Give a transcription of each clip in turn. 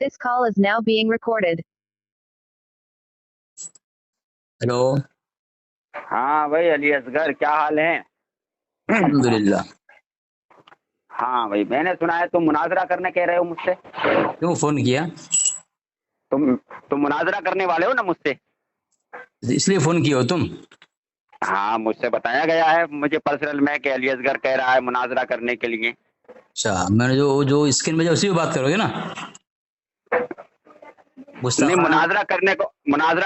This call is now being recorded. Hello. हाँ भाई अली असगर, क्या हाल है? अल्हम्दुलिल्लाह। हाँ भाई, मैंने सुना है तुम मुनाजरा करने कह रहे हो मुझसे। क्यों फोन किया? तुम मुनाजरा करने वाले हो ना मुझसे, इसलिए फोन किया हो तुम? हाँ मुझसे बताया गया है मुझे पर्सनल में कि अली असगर कह रहा है मुनाजरा करने के लिए। अच्छा, मैंने जो जो स्क्रीन में जो उसी पे बात करोगे ना? नहीं, मुनाजरा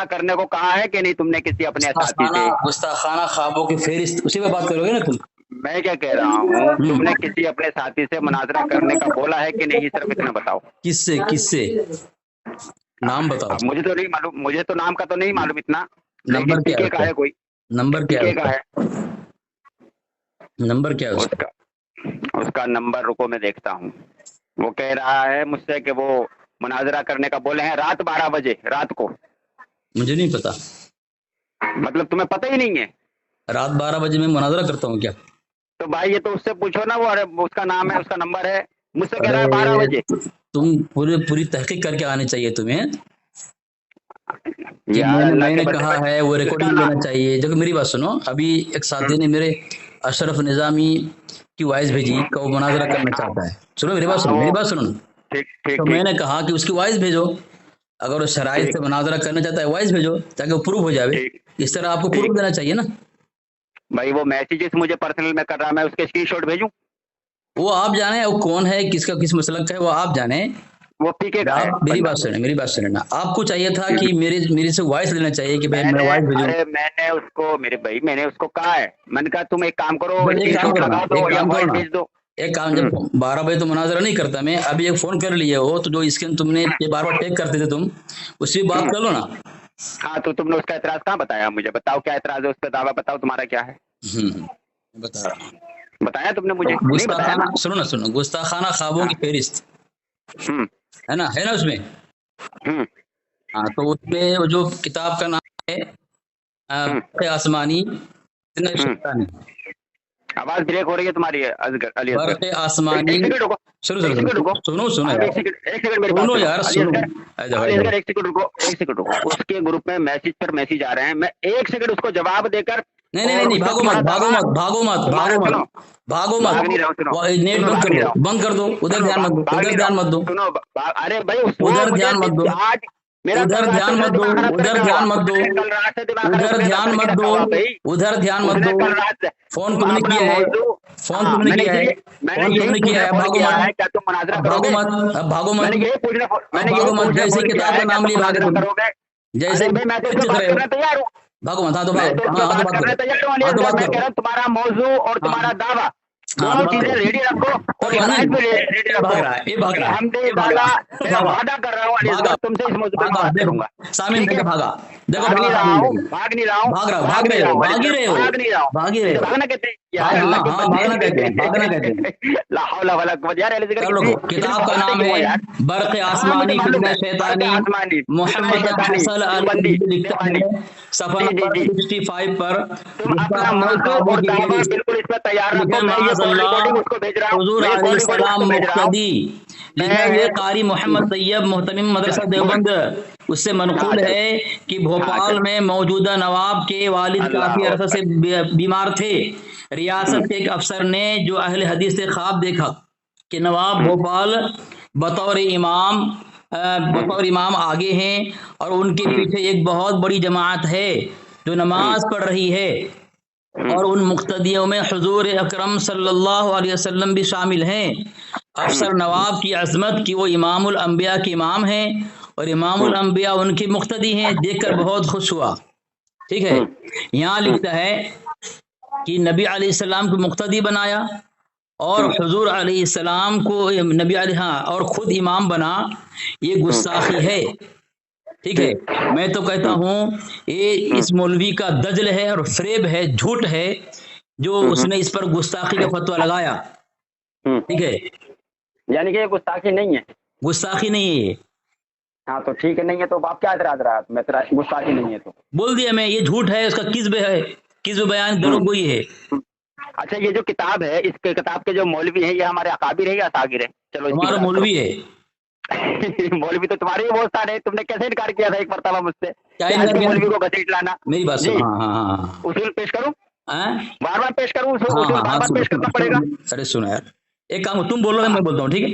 करने को कहा है कि नहीं तुमने किसी अपने साथी से? गुस्ताखाना ख्वाबों की फेरिस्त उसी पे बात करोगे ना तुम? मैं क्या कह रहा हूँ, तुमने किसी अपने साथी से मुनाजरा करने का बोला है कि नहीं, सिर्फ इतना बताओ। किससे किससे? नाम बताओ। अब मुझे तो नहीं मालूम, मुझे तो नाम का तो नहीं मालूम इतना, नंबर क्या पीके का है कोई, नंबर क्या पीके का है? नंबर क्या है उसका? उसका नंबर रुको मैं देखता हूँ। वो कह रहा है मुझसे कि वो मुनाजरा करने का बोले हैं रात 12 बजे रात को। मुझे नहीं पता। मतलब तुम्हें पता ही नहीं है? रात 12 बजे मैं मुनाजरा करता हूँ क्या? तो भाई ये तो उससे पूछो ना, वो अरे उसका नाम है, उसका नंबर है, मुझसे कह रहा है 12 बजे। तुम पूरी तहकीक करके आने चाहिए तुम्हें कि यार अल्लाह मैंने के कहा बंदे, है, वो रिकॉर्डिंग लेना चाहिए। देखो मेरी बात सुनो, अभी एक साथी ने मेरे अशरफ निजामी की वॉइस भेजी कि वो मुनाजरा करना चाहता है। सुनो मेरी बात सुनो, मेरी बात सुनो। ठीक ठीक तो ठीक मैंने कहा कि उसकी वॉइस भेजो, अगर वो शराइत से मुनाजरा करना चाहता है वॉइस भेजो ताकि वो प्रूफ हो जाए। ठीक। इस तरह आपको प्रूफ देना चाहिए ना भाई वो मैसेजेस मुझे पर्सनल में कर रहा है, मैं उसके स्क्रीनशॉट भेजूं? वो आप जाने वो कौन है, किसका किस मसलक का है, वो आप जाने। वो पीके का है आप मेरी बंदा। बात सुने, मेरी बात सुने ना। आपको चाहिए था कि मेरे से वॉइस लेना चाहिए कि भाई मैं वॉइस भेजूं। अरे मैंने उसको, मेरे भाई मैंने उसको कहा है, मैंने कहा तुम एक काम करो, एक काम स्क्रीनशॉट करो ना, लगा दो एक या काम करो वॉइस ना, भेज दो। एक काम, जब 12 बजे तो मुनाजरा नहीं करता मैं, अभी एक फोन कर लिए हो तो जो स्क्रीन तुमने ये बार बार टेक करते थे तुम, उसी पे बात कर लो ना। हाँ तो तुमने उसका एतराज कहाँ बताया? मुझे बताओ क्या एतराज है उस पर, दावा बताओ तुम्हारा क्या है। बता रहा हूँ। बताया तुमने मुझे? तो नहीं बताया ना। सुनो ना, सुनो, गुस्ताखाना ख्वाबों की फेरिस्त है ना उसमें। हाँ तो उसमें वो जो किताब का नाम है आसमानी शैतानी। आवाज ब्रेक हो रही है तुम्हारी अली असगर। बर्क़ आसमानी। एक सेकंड रुको, सुनो एक सेकंड रुको, सुनो यार, एक सेकंड मेरी बात सुनो सुनो यार, अली सुनो। असगर, एक सेकंड रुको। उसके ग्रुप में मैसेज पर मैसेज आ रहे हैं, मैं एक सेकंड उसको जवाब देकर। नहीं, भागो मत, नेट बंद कर दो, उधर ध्यान मत दो, सुनो, अरे भाई उधर ध्यान मत दो, आज मेरा उधर ध्यान मत दो, उधर ध्यान मत दो, उधर ध्यान मत दो, उधर ध्यान मत दो। फोन तुमने किया है, फोन तुमने किया है, भागो मत, क्या तुम मुनाजरा भागो करोगे? मत, भागो मत, मैंने यही भागो मत। जैसे किताब का नाम लिए भागे तुम, जैसे मैं तो इससे बात करने तैयार हूँ, भागो मत। हाँ तो मैं तो बात बात करने तैयार हूँ। मैं कह रहा हूँ तुम्हारा मौजू और तुम्हारा दावा दोनों चीजें रेडी रखो और शराइत पे रेडी रखो। हमदे वाला मैं वादा कर रहा हूँ अली असगर, तुमसे इस मौजू पे बात करूंगा। सामिन देखो भागा, देखो भाग नहीं रहा हूँ, भाग ही रहे हो, भागना कहते हैं, भागना कहते हैं। ला हौला वला कुव्वत यार। अली असगर किताब का नाम है बर्क़ आसमानी फितना शैतानी, मोहम्मद हसन अली लिखता है, सफा नंबर 65 पर। तुम अपना मौजू और दावा बिल्कुल इस पर तैयार रखो, मैं ये कॉल रिकॉर्डिंग उसको भेज रहा हूँ, मैं ये कॉल रिकॉर्डिंग उसको भेज रहा हूँ। लिखा है कारी मोहम्मद तैयब मोहतमिम मदरसा देवबंद, उससे मनकूल है कि भोपाल में मौजूदा नवाब के वालिद काफी अरसा से बीमार थे। रियासत के एक अफसर ने जो अहले हदीस से ख्वाब देखा कि नवाब भोपाल बतौर इमाम आगे हैं और उनके पीछे एक बहुत बड़ी जमात है जो नमाज पढ़ रही है, और उन मुक्तदियों में हुजूर अकरम सल्लल्लाहु अलैहि वसल्लम भी शामिल हैं। अफसर नवाब की अजमत कि वो इमामुल अंबिया के इमाम हैं और इमामुल अंबिया उनके मुक्तदी हैं, देखकर बहुत खुश हुआ। ठीक है, यहाँ लिखता है कि नबी अलैहिस्सलाम को मुक्तदी बनाया और हुजूर अलैहिस्सलाम को नबी और खुद इमाम बना, ये गुस्ताखी है। ठीक है, मैं तो कहता हूँ ये इस मौलवी का दजल है और फ्रेब है, झूठ है जो उसने इस पर गुस्ताखी का फतवा लगाया। ठीक है, यानी कि ये गुस्ताखी नहीं है, गुस्ताखी नहीं है ये। हाँ तो ठीक है, नहीं है तो आप क्या एतराज रहा? मैं गुस्ताखी नहीं है तो बोल दिया मैं, ये झूठ है, उसका किस्ब है, किस्ब बयान दोनों को ही है। अच्छा, ये जो किताब है, इस किताब के जो मौलवी है, ये हमारे अकाबिर है या असागिर है? चलो हमारा मौलवी है। मौलवी तो तुम्हारे ही बहुत सारे, तुमने कैसे इनकार किया था एक मरतबा मुझसे क्या कि इनकार आज के किया? मौलवी को घसीट लाना। मेरी बात जी, सुनो। हाँ, उसूल पेश करूं, हाँ, बार बार पेश करूं, उसूल हाँ, बार बार सुनो, पेश करना पड़ेगा। अरे सुनो यार, एक काम तुम बोल रहे हो, मैं बोलता हूँ, ठीक है?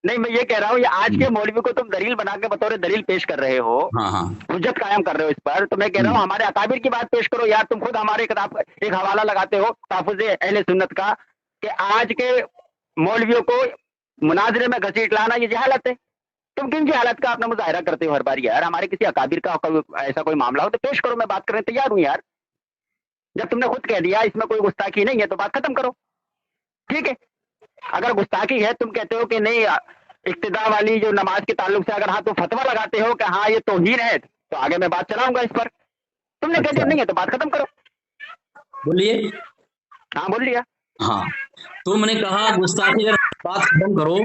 नहीं, मैं ये कह रहा हूँ, ये आज के मौलवी को तुम दलील बना के बतौर दलील पेश कर रहे हो, हाँ, हाँ, हुज्जत कायम कर रहे हो इस पर, तो मैं कह रहा हूँ हमारे अकाबिर की बात पेश करो यार। तुम खुद हमारे किताब एक हवाला लगाते हो ताफुज़े अहले सुन्नत का कि आज के मौलवियों को मुनाजरे में घसीट लाना ये जहालत है। तुम किन जहालत का अपना मुजाहरा करते हो हर बार यार? हमारे किसी अकाबिर का ऐसा कोई मामला हो तो पेश करो, मैं बात करने तैयार हूँ यार। जब तुमने खुद कह दिया इसमें कोई गुस्ताखी नहीं है तो बात खत्म करो, ठीक है? अगर गुस्ताखी है, तुम कहते हो कि नहीं इक्तिदा वाली जो नमाज के ताल्लुक से अगर हाँ तुम फतवा लगाते हो कि हाँ ये तौहीन है, तो आगे मैं बात चलाऊंगा इस पर। तुमने कह दिया नहीं है तो बात खत्म करो। बोलिए। हाँ बोल लिया। हाँ, तुमने कहा गुस्ताखी, अगर बात खत्म करो,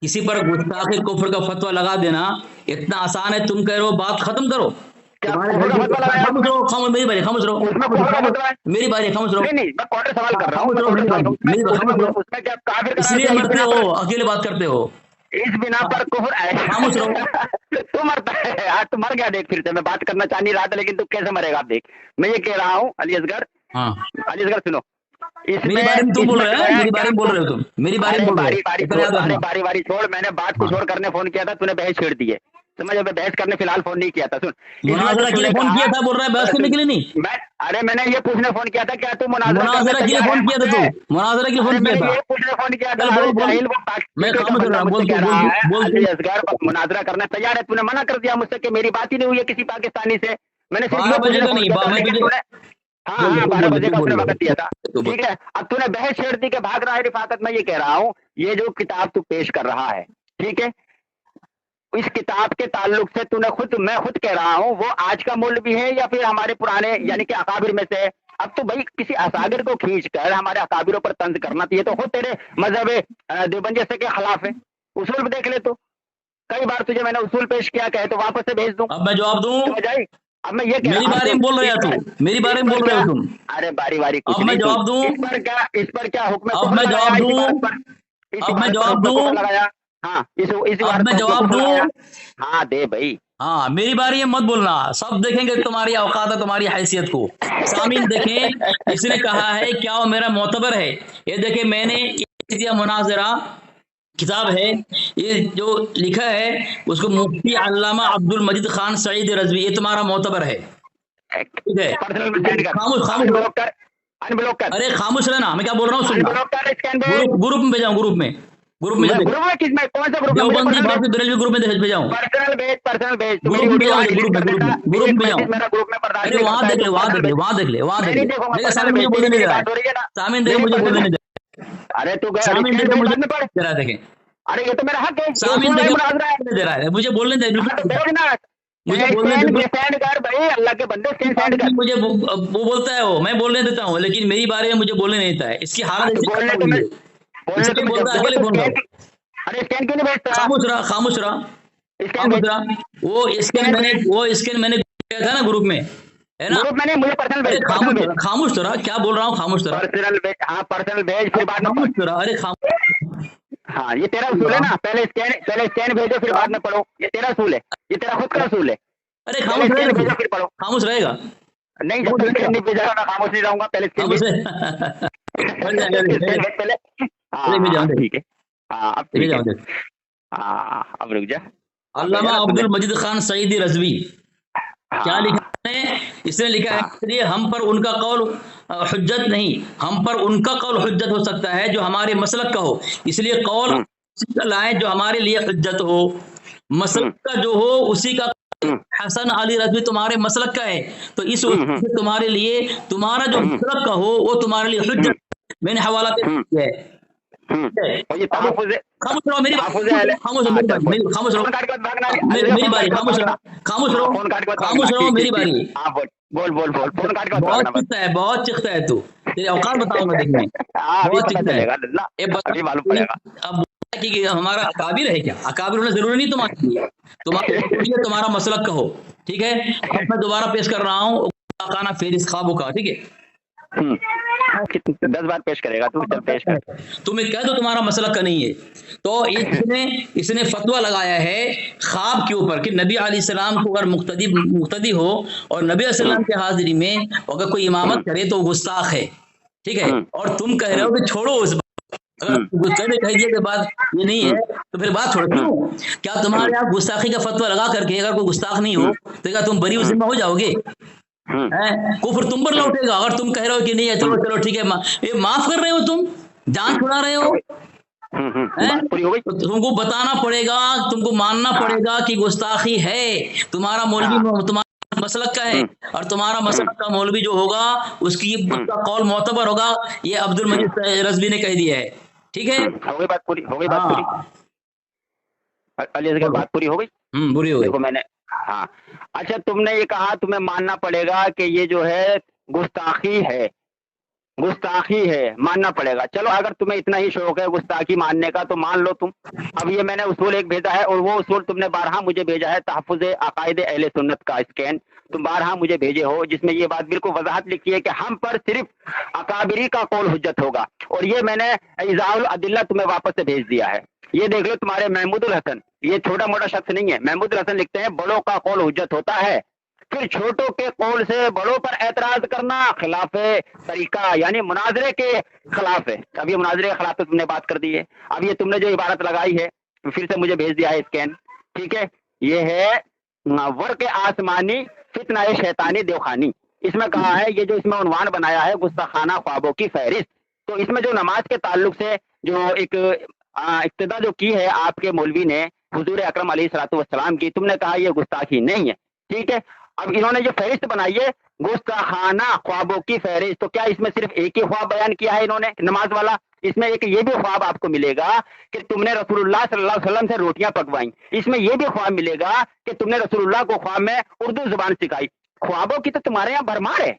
किसी पर गुस्ताखी कुफ्र का फतवा लगा देना इतना आसान है। तुम कह रहे हो बात खत्म करो, क्या तुम्हारे कुफ्र का फतवा लगाया? खामोश रहो, खामोश, मेरी बारी, खामोश रहो, उसमें कुफ्र का फतवा है? मेरी बारी, खामोश रहो। नहीं नहीं, मैं कॉर्डर सवाल कर रहा हूँ, खामोश रहो, मेरी बारी, मेरी बारी, खामोश रहो। उसमें क्या काफिर का इसलिए मरते हो, अकेले बात करते हो, इस बिना पर कुफ्र है। खामोश रहो। तू मरता है आज, तू मर गया देख। फिर से मैं बात करना चाह नहीं रहा था, लेकिन तू कैसे मरेगा आप देख। मैं ये कह रहा हूँ अली असगर, हाँ, अली असगर सुनो, मेरी बारे में तुम बोल रहे हो, मेरी बारे में बोल रहे हो तुम, मेरी बारे में बोल रहे हो। बारी बारी छोड़, मैंने बात को छोड़ करने फोन किया था, तूने बहस छेड़ दी है। समझ, मैं बहस करने फिलहाल फोन नहीं किया था। सुन, मुनाजरा के लिए फोन किया था, बोल रहा है बहस करने के लिए नहीं। अरे मैंने ये पूछने फोन किया था क्या तू मुनाजरा के लिए फोन किया था तू, मुनाजरा के लिए फोन किया था, ये पूछने फोन किया था। मैं खामोश रहा हूं, बोल असगर मुनाजरा करने तैयार है, तूने मना कर दिया मुझसे कि मेरी बात ही नहीं हुई है किसी पाकिस्तानी से। मैंने सिर्फ 12 बजे का नहीं, हाँ 12 बजे का उसने वक्त दिया था, ठीक है? अब तूने बहस छेड़ दी के भाग रहा है रिफाकत। मैं ये कह रहा हूँ, ये जो किताब तू पेश कर रहा है, ठीक है, इस किताब के ताल्लुक से तूने मैं खुद कह रहा हूँ, वो आज का मौलवी है या फिर हमारे पुराने यानी कि अकाबिर में से? अब तो भाई किसी असागिर को खींच कर हमारे अकाबिरों पर तंज करना चाहिए, तो खुद तेरे मजहब देवबंद जैसे के खिलाफ है। उसूल भी देख ले तो, कई बार तुझे मैंने उसूल पेश किया, कहे तो वापस से भेज दूं। अब मैं जवाब दूं? अब मैं ये मेरी बारे में बोल रहे हो तुम, मेरी बारे में बोल रहे हो तुम। अरे बारी बारी, अब मैं जवाब दूं? इस पर क्या हुक्म? अब मैं जवाब दूं? अब मैं जवाब दूं? लगाया, हाँ इस अब मैं जवाब दूं? हाँ दे भाई। हाँ, मेरी बारी है, मत बोलना, सब देखेंगे तुम्हारी औकात है, तुम्हारी हैसियत को। सामीन देखें, इसने कहा है क्या वो मेरा मोतबर है। ये देखे, मैंने मुनाजरा किताब है, ये जो लिखा है उसको मुफ्ती अल्लामा अब्दुल मजीद खान सईद रजवी, ये तुम्हारा मोतबर है, ठीक है? खामोश कर, अरे खामोश रहना, मैं क्या बोल रहा हूँ? ग्रुप में भेजाऊँ, ग्रुप में कौन सा ग्रुप? देवबंदी भारतीय बरेलवी ग्रुप में भेजाऊँ, पर्सनल भेज ग्रुप में भेजाऊँ, ग्रुप में भेजाऊँ। अरे वहाँ देख ले, वहाँ देख ले। सामीन मुझे बोलने नहीं दे रहा है, सामीन देखे मुझे बोलने नहीं दे रहा। अरे तू सामीन देखे मुझे दे रहा है, देखें, अरे ये तो मेरा हक है। सामीन देखे दे रहा है, मुझे बोलने दे, मुझे बोलने भाई, अल्लाह के बंदे मुझे वो बोलता है, वो मैं बोलने देता हूँ, लेकिन मेरी बारे में मुझे बोलने नहीं देता है। इसकी हालत बोलने बोलता है, अकेले बोल रहा हूँ। अरे स्कैन क्यों नहीं भेजता? खामोश रहा। वो स्कैन मैंने किया था ना ग्रुप में, है ना? ग्रुप मैंने मुझे पर्सनल भेज। खामोश तो रहा, क्या बोल रहा हूँ? खामोश तो रहा, पर्सनल भेज। हाँ पर्सनल भेज, फिर बाद में खामोश तो रहा। अरे खामोश, हाँ ये तेरा उसूल है ना, पहले स्कैन भेजो फिर बाद में पढ़ो, ये तेरा उसूल है, ये तेरा खुद का उसूल है। अरे खामोश रहेगा, फिर पढ़ो। खामोश रहेगा नहीं, जब तक स्कैन नहीं भेजा ना खामोश नहीं रहूंगा। पहले स्कैन पहले, हाँ ठीक है, हाँ अब ठीक है, हाँ अब रुक जा। अल्लामा अब्दुल मजीद खान सईदी रजवी क्या लिखा है? इसने लिखा है, इसलिए हम पर उनका कौल हुज्जत नहीं, हम पर उनका कौल हुज्जत हो सकता है जो हमारे मसलक का हो, इसलिए कौल लाए जो हमारे लिए हुज्जत हो। मसलक का जो हो उसी का, हसन अली रजवी तुम्हारे मसलक का है, तो इस वजह से तुम्हारे लिए तुम्हारा जो मसलक का हो वो तुम्हारे लिए हुज्जत। मैंने हवाला पे किया है। खामोश रहो, मेरी बारी, मेरी बारी। बहुत चिखता है तू, तेरी औकात बताऊंगा देखने, बहुत चिखता है। अब कि हमारा अकाबिर है क्या? अकाबिर होना जरूरी नहीं तुम्हारा मसलक का हो, ठीक है? अब मैं दोबारा पेश कर रहा हूँ खाना फेरिस ख्वाबों का, ठीक है? 10 बार पेश करेगा तू, चल पेश कर। तुम्हें कह दो तुम्हारा मसलक का नहीं है। तो इसने फतवा लगाया है ख्वाब के ऊपर कि नबी अलैहिस्सलाम को अगर मुक्तदी हो और नबी अलैहिस्सलाम के हाजिरी में अगर कोई इमामत करे तो गुस्ताख है, ठीक है। और तुम कह रहे हो कि छोड़ो उस बात, अगर गुस्ताखी कह दिए के बाद ये नहीं है तो फिर बात छोड़ो। क्यों? क्या तुम्हारे यहाँ गुस्ताखी का फतवा लगा करके अगर कोई गुस्ताख नहीं हो तो क्या तुम बरी उस जिम्मा हो जाओगे? कुफ्र तुम पर लौटेगा। अगर तुम कह रहे हो कि नहीं है चलो चलो ठीक है, ये माफ कर रहे हो, तुम जान छुड़ा रहे हो। तो तुमको बताना पड़ेगा, तुमको मानना पड़ेगा कि गुस्ताखी है। तुम्हारा मौलवी तुम्हारा मसलक का है और तुम्हारा मसलक का मौलवी जो होगा उसका कौल मोतबर होगा। ये अब्दुल मजीद रज़वी ने कह दिया है, ठीक है। हो गई बात पूरी, हो गई बात पूरी। अली असगर बात पूरी हो गई, पूरी हो गई। देखो मैंने, हाँ अच्छा, तुमने ये कहा तुम्हें मानना पड़ेगा कि ये जो है गुस्ताखी है, गुस्ताखी है, मानना पड़ेगा। चलो अगर तुम्हें इतना ही शौक है गुस्ताखी मानने का तो मान लो तुम। अब ये मैंने उसूल एक भेजा है और वो उसूल तुमने बारहा मुझे भेजा है, तहफ़्फ़ुज़ अक़ाइद अहले सुन्नत का स्कैन तुम बारहा मुझे भेजे हो, जिसमें ये बात बिल्कुल वजाहत लिखी है कि हम पर सिर्फ अकाबिरी का कौल हुज्जत होगा। और ये मैंने इज़ाहुल अदिल्ला तुम्हें वापस से भेज दिया है। ये देख लो तुम्हारे महमूदुल हसन, ये छोटा मोटा शख्स नहीं है, महमूदुल हसन लिखते हैं बड़ों का कौल हुज्जत होता है, फिर छोटों के कौल से बड़ों पर एतराज करना खिलाफ तरीका, यानी मुनाजरे के खिलाफ है। अब ये मुनाजरे के खिलाफ तो तुमने बात कर दी है। अब ये तुमने जो इबारत लगाई है फिर से मुझे भेज दिया है स्कैन, ठीक है। ये है वर्क आसमानी फितना शैतानी देवखानी, इसमें कहा है, ये जो इसमें उन्वान बनाया है गुस्ताखाना ख्वाबों की फहरिस्त। तो इसमें जो नमाज के ताल्लुक से जो एक इब्तिदा जो की है आपके मौलवी ने हुजूर अकरम अलैहिस्सलाम की, तुमने कहा ये गुस्ताखी नहीं है, ठीक है। अब इन्होंने जो फहरिस्त बनाई है गुस्ताखाना ख्वाबों की फहरिस्त, तो क्या इसमें सिर्फ एक ही ख्वाब बयान किया है इन्होंने नमाज वाला? इसमें एक ये भी ख्वाब आपको मिलेगा कि तुमने रसूलुल्लाह सल्लल्लाहु अलैहि वसल्लम से रोटियां पकवाई। इसमें ये भी ख्वाब मिलेगा कि तुमने रसूलुल्लाह को ख्वाब में उर्दू जुबान सिखाई। ख्वाबों की तो तुम्हारे यहाँ भरमार है,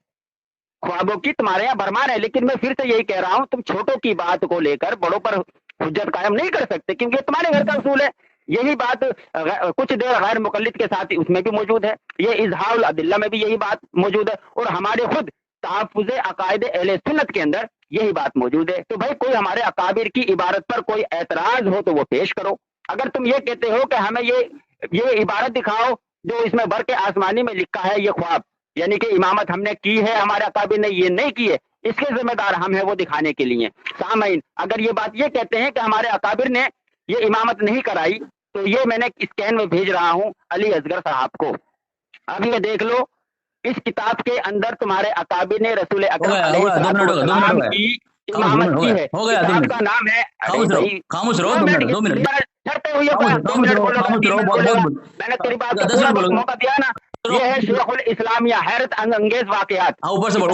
ख्वाबों की तुम्हारे यहाँ भरमार है। लेकिन मैं फिर से यही कह रहा हूँ, तुम छोटों की बात को लेकर बड़ों पर हुज्जत कायम नहीं कर सकते, क्योंकि ये तुम्हारे घर का उसूल है। यही बात कुछ देर गैर मुकल्लिद के साथ उसमें भी मौजूद है, ये इज़हारुल अदिल्ला में भी यही बात मौजूद है, और हमारे खुद तहफ़्फ़ुज़ अक़ाइद अहले सुन्नत के अंदर यही बात मौजूद है। तो भाई कोई हमारे अकाबिर की इबारत पर कोई एतराज हो तो वो पेश करो। अगर तुम ये कहते हो कि हमें ये इबारत दिखाओ जो इसमें बरके आसमानी में लिखा है ये ख्वाब, यानी कि इमामत हमने की है, हमारे अकाबिर ने ये नहीं की है, इसके जिम्मेदार हम हैं वो दिखाने के लिए। सामईन अगर ये बात ये कहते हैं कि हमारे अकाबिर ने ये इमामत नहीं कराई, तो ये मैंने स्कैन में भेज रहा हूँ अली असगर साहब को। अब ये देख लो, इस किताब के अंदर तुम्हारे अकाबिर ने रसूल अकरम अलैहिस्सलाम की इमामत की है। किताब का नाम है, खामोश रहो 2 मिनट मैंने तेरी बात को पूरा मौका दिया ना। ये है शेखुल इस्लामिया हैरत अंगेज वाकयात। ऊपर से बढ़ो।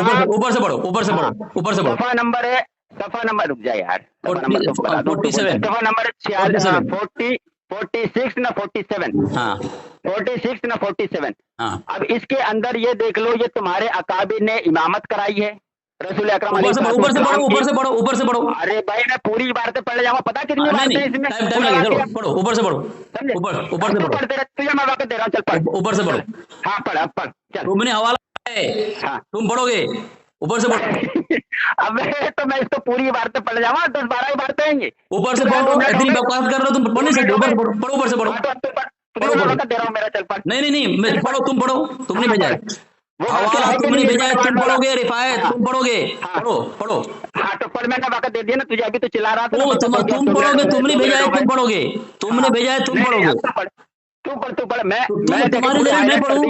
सफा नंबर है, सफा नंबर, रुक जाए यार, सफा नंबर 46 ना 47, हाँ 46 ना 47। अब इसके अंदर ये देख लो, ये तुम्हारे अकाबिर ने इमामत कराई है रसूल अकरम अलैहिस्सलाम। ऊपर से बढ़ो। अरे भाई मैं पूरी बातें पढ़ जाऊंगा, पता कितनी बातें हैं इसमें, पढ़ो ऊपर से बढ़ो, ऊपर से बढ़ो, तुझे मैं वक्त दे रहा हूँ, चल पढ़, ऊपर से बढ़ो। हाँ पढ़, अब पढ़ चल, तुमने हवाला है, हाँ तुम पढ़ोगे, ऊपर से बढ़ो। अब तो मैं इसको पूरी बातें पढ़ जाऊंगा, 10-12 ही बातें हैं। ऊपर से पढ़ो, इतनी बकवास कर रहे हो तुम, पढ़ नहीं सकते, ऊपर से पढ़ो। वक्त दे रहा हूँ मेरा, चल पढ़। नहीं मैं पढ़ो, तुम पढ़ो, तुम नहीं भेजा है हवाला, तुमने भेजा है, तुम पढ़ोगे, रिफायत तुम पढ़ोगे, पढ़ो। हाँ तो पढ़, मैंने वक्त दे दिया ना तुझे, अभी तो चिल्ला रहा था। तुम पढ़ोगे, तुमने भेजा है, तुम पढ़ोगे, तुमने भेजा है, तुम पढ़ोगे। तू पढ़, मैं तुम्हारे दलील में पढ़ूं।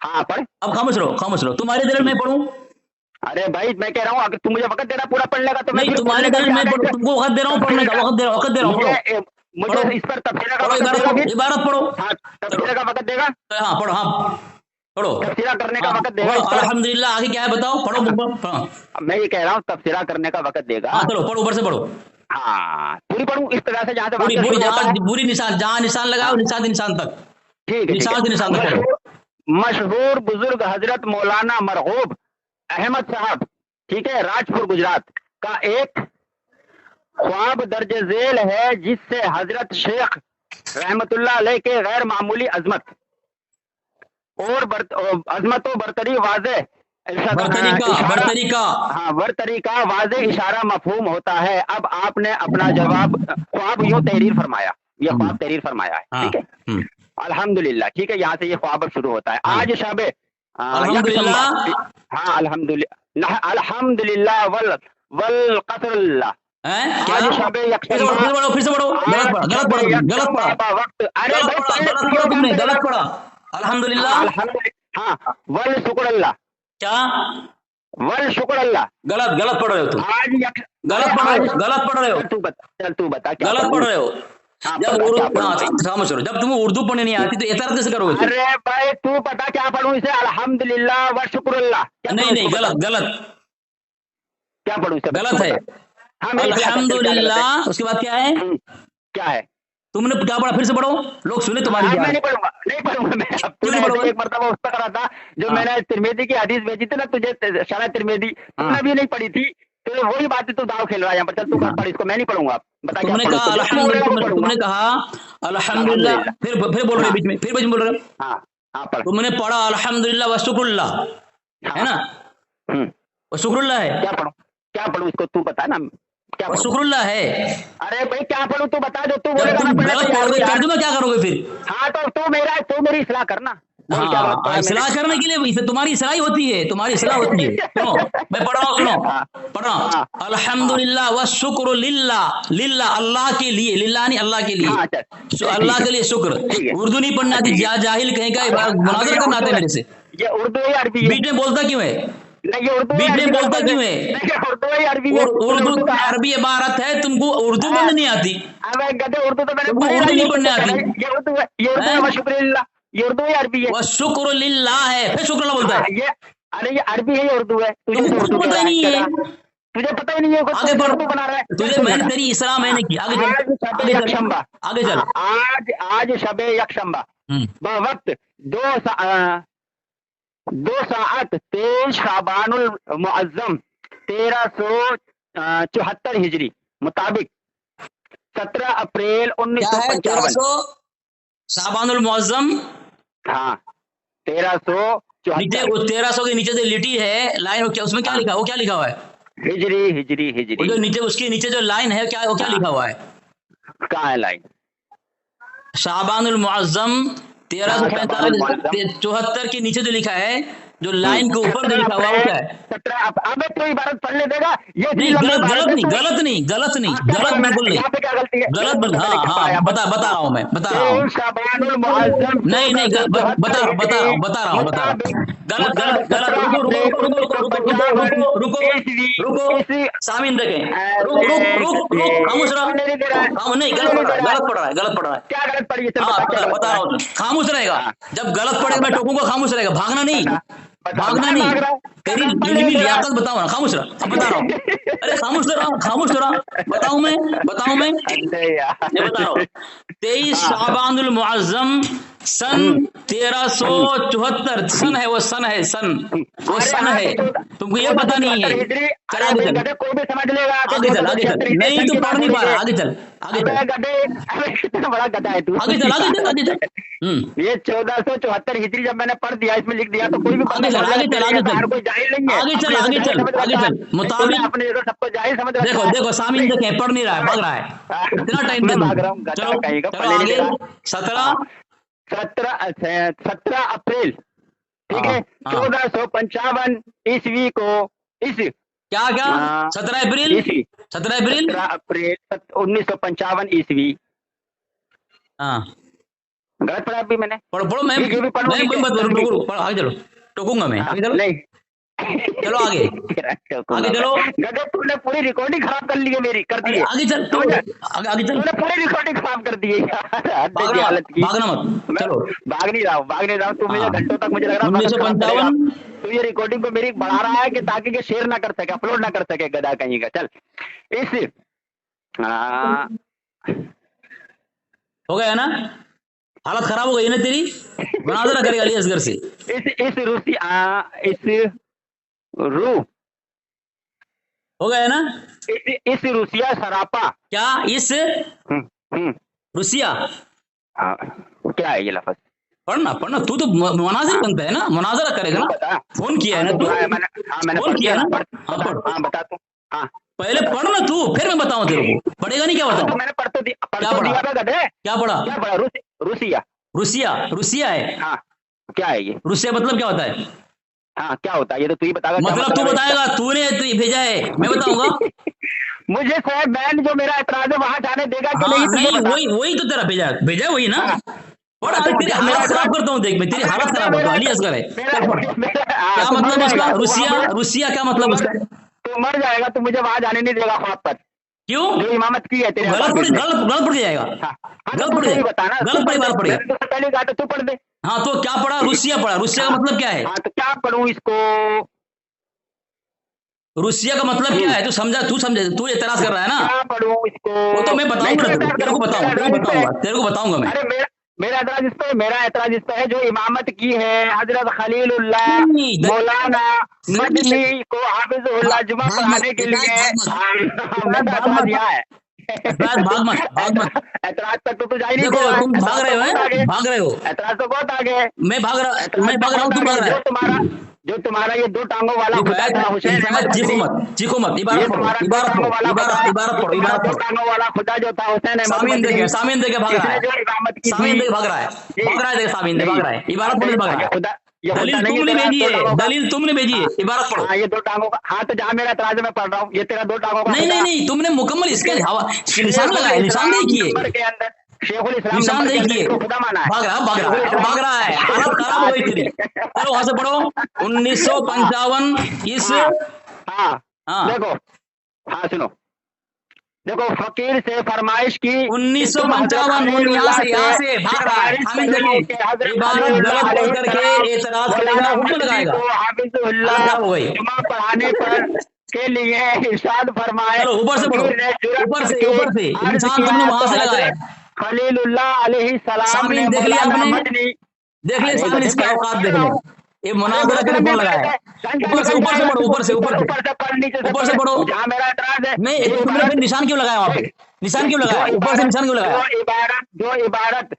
हाँ पढ़। अब खामोश रहो, तुम्हारे दलील में पढ़ूं। अरे भाई मैं कह रहा हूँ, अगर तुम मुझे वक्त दे रहा पूरा पढ़ने का तो नहीं, तुम्हारे दलील में पढ़ूं, तुमको वक्त दे रहा हूँ पढ़ने का, वक्त दे रहा हूँ। मुझे इस पर तफसीर का इबारत पढ़ो। हाँ तफसीर का वक्त देगा, हाँ पढ़ो, हाँ पढ़ो, तफसीरा करने का वक्त देगा। अल्हम्दुलिल्लाह, आगे क्या है बताओ, पढ़ो। मैं ये कह रहा हूँ तफसीरा करने का वक्त देगा। हाँ चलो पढ़ो, ऊपर से पढ़ो। हाँ पूरी पढ़ूं इस तरह से, जहाँ से पूरी निशान, जहाँ निशान लगाओ, निशान तक, ठीक है, निशान तक। मशहूर बुजुर्ग हजरत मौलाना मरगूब अहमद साहब, ठीक है, राजपुर गुजरात का एक ख्वाब दर्ज झेल है, जिससे हजरत शेख रहमतुल्लाह अलैह के गैर मामूली अजमत और बरतरी वाज़ेह برتری کا ہاں برتری کا واضح اشارہ مفہوم ہوتا ہے. اب آپ نے اپنا جواب خواب یوں تحریر فرمایا, یہ خواب تحریر فرمایا ہے, ٹھیک ہے, الحمدللہ, ٹھیک ہے, یہاں سے یہ خواب اب شروع ہوتا ہے. آج شب الحمدللہ, ہاں الحمدللہ, الحمدللہ والقصر اللہ, آج شب یکشنبہ, پھر سے پڑھو, غلط پڑھا. الحمدللہ, ہاں ول شکر اللہ, کیا ول شکر اللہ, غلط پڑھ رہے ہو تم, غلط پڑھ رہے ہو, چل تو بتا غلط پڑھ رہے ہو. جب تم اردو پڑھنے نہیں آتی تو اعتراض کیسے کرو گے؟ ارے بھائی تو پتا کیا پڑھوں اسے, الحمدللہ و شکر اللہ, نہیں غلط کیا پڑھوں اسے, غلط ہے. الحمدللہ اس کے بعد کیا ہے, کیا ہے, تم نے کیا پڑھا, پھر سے پڑھو, لوگ سنے تمہاری میں نہیں پڑھوں گا, میں ایک مرتبہ اس طرح تھا جو میں نے ترمذی کی حدیث بھیجی تھی نا تجھے, شرح ترمذی, تم نے بھی نہیں پڑھی تھی, تو وہی بات ہے, تو داؤ کھیل رہا ہے یہاں پر, چل تو پڑھ اس کو, میں نہیں پڑھوں گا. تم نے کہا الحمدللہ, پھر بول رہے بیچ میں, پھر بول رہے, تم نے پڑھا الحمدللہ و شکر اللہ, ہے نا, وہ شکر اللہ ہے, کیا پڑھوں اس کو تو بتا نا, وہ شکر اللہ ہے. ارے بھائی کیا پڑھوں تو بتا, جو تو بولے گا ترجمہ کیا کرو گے پھر؟ ہاں تو میری اصلاح کرنا. ہاں, اصلاح کرنے کے لیے تمہاری اصلاح ہوتی ہے, تمہاری اصلاح ہوتی ہے. سنو میں پڑھ رہا ہوں, سنو پڑھ رہا ہوں. الحمدللہ والشکر للہ, للہ اللہ کے لیے, للہ نہیں اللہ کے لیے, اللہ کے لیے شکر. اردو نہیں پڑھنا آتی, جاہل کہیں کا مناظرہ کرنا آتا ہے میرے سے. یہ اردو ہے عربی, بیچ میں بولتا کیوں ہے, بیچ میں بولتا کیوں ہے, اردو عربی عبارت ہے, تم کو اردو پڑھنے نہیں آتی, اردو تو تم کو اردو نہیں پڑھنے آتی. یہ اردو ہے عربی ہے, وہ شکر للہ ہے, پھر شکر اللہ بولتا ہے. ارے یہ عربی ہے, یہ اردو ہے, تجھے کچھ پتہ ہی نہیں ہے, تجھے پتہ ہی نہیں ہے, آگے بڑھ, بنا رہا ہے تجھے, میں نے تیری اصلاح میں نے کی. آگے چل. آج شب یکشنبہ بوقت 2 ساعت 23 شعبان المعظم 1374 ہجری مطابق 17 اپریل 1955. شعبان المعظم, ہاں 1374, 1300 کے نیچے سے لٹی ہے لائن, اس میں کیا لکھا, وہ کیا لکھا ہوا ہے, ہجری, جو نیچے, اس کے نیچے جو لائن ہے, کیا وہ کیا لکھا ہوا ہے, کہاں ہے لائن, شعبان المعظم 1374 کے نیچے جو لکھا ہے, جو لائن کے اوپر جو لکھا ہوا ہے وہ کیا ہے, 17. اب تو عبارت پڑھ لے دے گا, نہیں غلط نہیں, غلط بالکل نہیں, غلط, ہاں بتا رہا ہوں میں, بتا رہا ہوں, نہیں بتا رہا ہوں, غلط, رکو سامعین دیکھیں, رک خاموش رہا, نہیں غلط پڑھ رہا ہے, کیا غلط پڑھی, بتا رہا ہوں, خاموش رہے گا, جب غلط پڑے گا میں ٹوکوں گا, خاموش رہے گا, بھاگنا نہیں, تیری علمی لیاقت بتاؤ نا, خاموش رہا, اب بتا رہا ہوں, ارے خاموش رہا, بتاؤں میں بتا رہا ہوں. 23 شعبان المعظم سن 1374, سن ہے, وہ سن ہے, تم کو یہ پتہ نہیں ہے. کوئی بھی سمجھ لے گا, آگے چل, نہیں تو پڑھ نہیں پا رہا, آگے چل, بڑا گدھا ہے تو, آگے چل. یہ 1474 ہجری جب میں نے پڑھ دیا, اس میں لکھ دیا, تو کوئی بھی کوئی جاہل نہیں ہے, آگے چل مطابق, اپنے سب کو جاہل سمجھ رہا ہے. دیکھو سامعین دیکھیں, پڑھ نہیں رہا ہے, بھاگ رہا ہے, اتنا ٹائم دے دوں, چلو آگے. 17 اپریل, ٹھیک ہے, 1455 عیسوی کو, اس کیا 17 اپریل 1955 عیسوی, ہاں غلط پڑھا بھی میں نے, پڑھو, میں آگے چلو, ٹوکوں گا میں, چلو آگے چلو, تو نے پوری ریکارڈنگ خراب کر لی ہے میری, کر دی ہے, آگے چل, پوری ریکارڈنگ خراب کر دی ہے, بھاگنا مت, چلو بھاگ نہیں رہا ہوں, تو مجھے گھنٹوں تک مجھے لگ رہا 1955, تو یہ ریکارڈنگ کو میری بڑھا رہا ہے کہ تاکہ کہ شیئر نہ کر سکے, اپلوڈ نہ کر سکے, گدا کہیں کا. چل اس ہو گیا نا, حالت خراب ہو گئی نا تیری, مناظرہ کرے گا علی اصغر سے, ہو گیا نا, اس روسیا سراپا, کیا اس روسیا, کیا ہے یہ لفظ, पढ़ना पढ़ना, तू तो मुनाजिर बनता है ना, मुनाजरा करेगा ना, बता। फोन किया है ना तू, मैंने फोन किया ना, हाँ हाँ पढ़, बता तू। हाँ पहले पढ़ ना तू, फिर मैं बताऊं तेरे को, पढ़ेगा नहीं क्या तो बताऊं? मैंने पढ़ तो दिया क्या पढ़ा? गधे। क्या पढ़ा? क्या पढ़ा? रूसिया। रूसिया, रूसिया है, हाँ क्या है ये? रूसिया मतलब क्या होता है? हाँ क्या होता है ये तो तू ही बताएगा। क्या मतलब तू है इसका? बताएगा, तूने तो भेजा है, मैं बताऊंगा? मुझे साहब बैन जो मेरा एतराज है वहां जाने देगा कि हाँ नहीं तुझे नहीं, बता। वही वही तो तेरा भेजा भेजा वही ना, हाँ। पढ़, हाँ, अरे तो तेरी मेरा हालत खराब एतराज- करता हूँ, देख मैं तेरी हालत खराब करता हूँ, अली असगर है, चल पढ़। हाँ, क्या तू मर मतलब उसका? जाएगा, तू रूसिया, वहाँ पर- रूसिया क्या मतलब उसका? तू मर जाएगा, तू मुझे वहां जाने नहीं देगा ख्वाब पर क्यों? जो इमामत की है तेरे गलत अकाबिर पढ़, ने। गलत गलत पढ़ जाएगा, हाँ हाँ, गलत तो पढ़ तू सही जाएगा, बता ना, तू गलत पढ़ बार दे। पढ़ेगा। मैंने तो पहले कहा था तू पढ़ दे। हाँ तो क्या पढ़ा? रूसिया पढ़ा, रूसिया का मतलब क्या है? हाँ तो क्या पढ़ूं इसको? रूसिया का मतलब क्या है? तू समझा, तू समझे, तू एतराज कर रहा है ना, क्या पढ़ूं इसको? वो तो मैं बताऊंगा ना, नहीं, तेरे को बताऊंगा, तेरे को बताऊंगा, तेरे को बताऊंगा मैं। अरे मेरा एतराज इस पे है जो इमामत की है हजरत खलीलुल्लाह नहीं, मौलाना मदनी को हाफिजुल्लाह जुमा पढ़ाने के लिए मेरा एतराज यहाँ है। एतराज भाग मत, भाग मत। एतराज तक तो तू जा ही नहीं देखो दे रहा। तुम भाग रहे हो, हैं? भाग रहे हो, एतराज तो बहुत आगे। मैं भाग रहा हूँ, तू भाग रहा है। जो तुम्हारा ये दो टांगों वाला खुदा था हुसैन अहमद चीखो मदनी, मत, चीखो मत, ये इबारत पढ़ो, तुम्हारा दो इबारत टांगों पढ़ो, वाला इबारत खुदा, इबारत पढ़ो, तुम्हारा इबारत दो पढ़ो। टांगों वाला खुदा जो था हुसैन अहमद सामीन मदनी, देखे, सामीन देखे भाग रहा जिसने है, जो इमामत की सामीन थी। देखे भाग रहा है, भाग रहा है, देख सामीन दे भाग रहा है, इबारत पढ़ने भाग रहा ये है। खुदा ये खुदा दलील नहीं है तुमने तेरा भेजी दो है, टांगों का। दलील तुमने भेजी है, इबारत पढ़ो। हाँ ये दो टांगों का। हाँ तो जहाँ मेरा एतराज है मैं पढ़ रहा हूँ, ये तेरा दो टांगों का नहीं खुदा। नहीं नहीं, तुमने मुकम्मल इसके निशान शेखुल लगाया, निशानदेही इस्लाम किए, नंबर के अंदर, शेखुल इस्लाम नंबर के निशानदेही अंदर किए, इसको खुदा माना है। भाग रहा है, भाग रहा है, अब भाग रहा है, हालत खराब हो गई तेरी। चलो वहां से पढ़ो, 1955 इस, हाँ हाँ देखो, हाँ सुनो, देखो फकीर से फरमाइश की 1955 यहाँ से भाग रहा है, सामीन देखे, इबारत गलत पढ़ करके एतराज करेगा, हुक्म लगाएगा, हालत खराब हो गई। जुमा पढ़ाने पर के लिए इरशाद फरमाए। चलो ऊपर से पढ़ो, ऊपर से निशान तुमने वहां से लगाया, खलीलुल्लाह अलैहि सलाम ने सामीन देख लिया मौलाना आपने, मदनी, देख लिया अरे सामीन, गधे इसकी मैं औकात पढ़ देख रहा लो, हूँ। ये मुनाजरा के लिए फोन लगाया है। ऊपर से पढ़ो, ऊपर से पढ़, नीचे से ऊपर से पढ़ो। जहाँ मेरा एतराज है। नहीं तुमने फिर निशान क्यों लगाया वहां पे? निशान क्यों लगाया ऊपर से? निशान क्यों लगाया? जो इबारत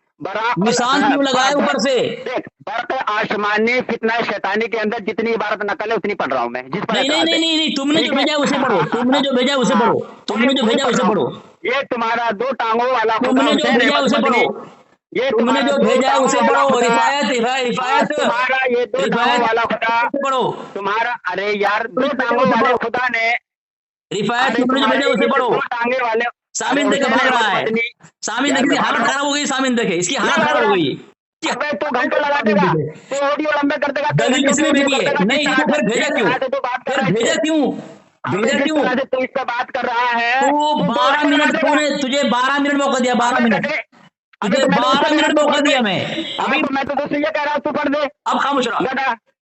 निशान क्यों लगाया ऊपर से? देख बरत आसमानी फितना शैतानी के अंदर जितनी इबारत नकल है उतनी पढ़ रहा हूँ मैं, जिस पर नहीं नहीं एतराज है। नहीं नहीं, तुमने जो ठीक है? भेजा उसे पढ़ो, तुमने जो भेजा उसे पढ़ो, तुमने जो भेजा उसे पढ़ो, ये तुम्हारा दो टांगों वाला खुदा तुमने जो हुसैन भेजा अहमद उसे मदनी, पढ़ो, ये तुमने जो भेजा है उसे पढ़ो, रिफायत रिफायत तुम्हारा ये दो टांगों वाला खुदा पढ़ो, तुम्हारा, अरे यार दो टांगों वाले खुदा ने, रिफायत तुमने जो भेजा उसे पढ़ो। दो टांगे वाले सामीन देखे भाग रहा है, सामीन देखे, हालत खराब हो गई, सामीन देखे, इसकी हालत खराब हो गई। अबे तू घंटे लगा देगा, तू ऑडियो लंबे कर देगा। दलील इसमें भेजी है, नहीं तो फिर भेजा क्यों? फिर भेजा क्यों? भेजा क्यों? तू इस पे बात कर रहा है, तू 12 मिनट, तुझे 12 मिनट मौका दिया, 12 मिनट, तुझे 12 मिनट मौका दिया मैं, अभी मैं तो तुझसे ये कह रहा हूँ तू पढ़ दे। अब खामोश रहा,